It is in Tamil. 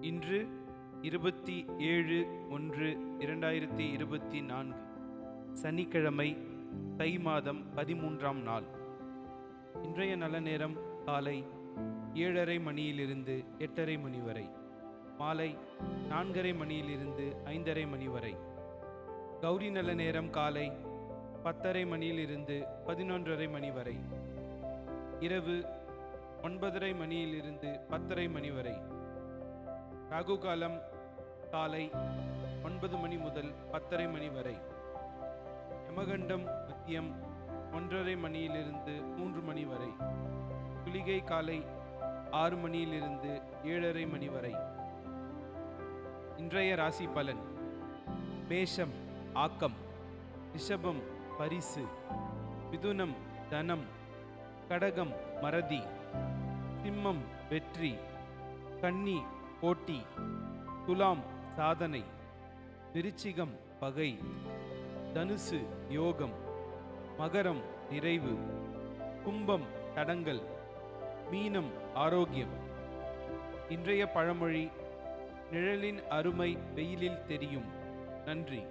இன்று 27/1/2024 சனிக்கிழமை, தை மாதம் 13ஆம் நாள். இன்றைய நல்ல நேரம் காலை 7:30 மணியிலிருந்து 8:30 மணி வரை, மாலை 4:30 மணியிலிருந்து 5:30 மணி வரை. கௌரி நல்ல நேரம் காலை 10:30 மணியிலிருந்து 11:30 மணி வரை, இரவு 9:30 மணியிலிருந்து 10:30 மணி வரை. ராகு காலம் காலை 9 மணி முதல் 10:30 மணி வரை. யமகண்டம் மதியம் 1:30 மணியிலிருந்து 3 மணி வரை. குளிகை காலை 6 மணியிலிருந்து 7:30 மணி வரை. இன்றைய ராசி பலன்: மேஷம் ஆக்கம், ரிஷபம் பரிசு, மிதுனம் தனம், கடகம் மறதி, சிம்மம் வெற்றி, கன்னி போட்டி, துலாம் சாதனை, விருச்சிகம் பகை, தனுசு யோகம், மகரம் நிறைவு, கும்பம் தடங்கல், மீனம் ஆரோக்கியம். இன்றைய பழமொழி: நிழலின் அருமை வெயிலில் தெரியும். நன்றி.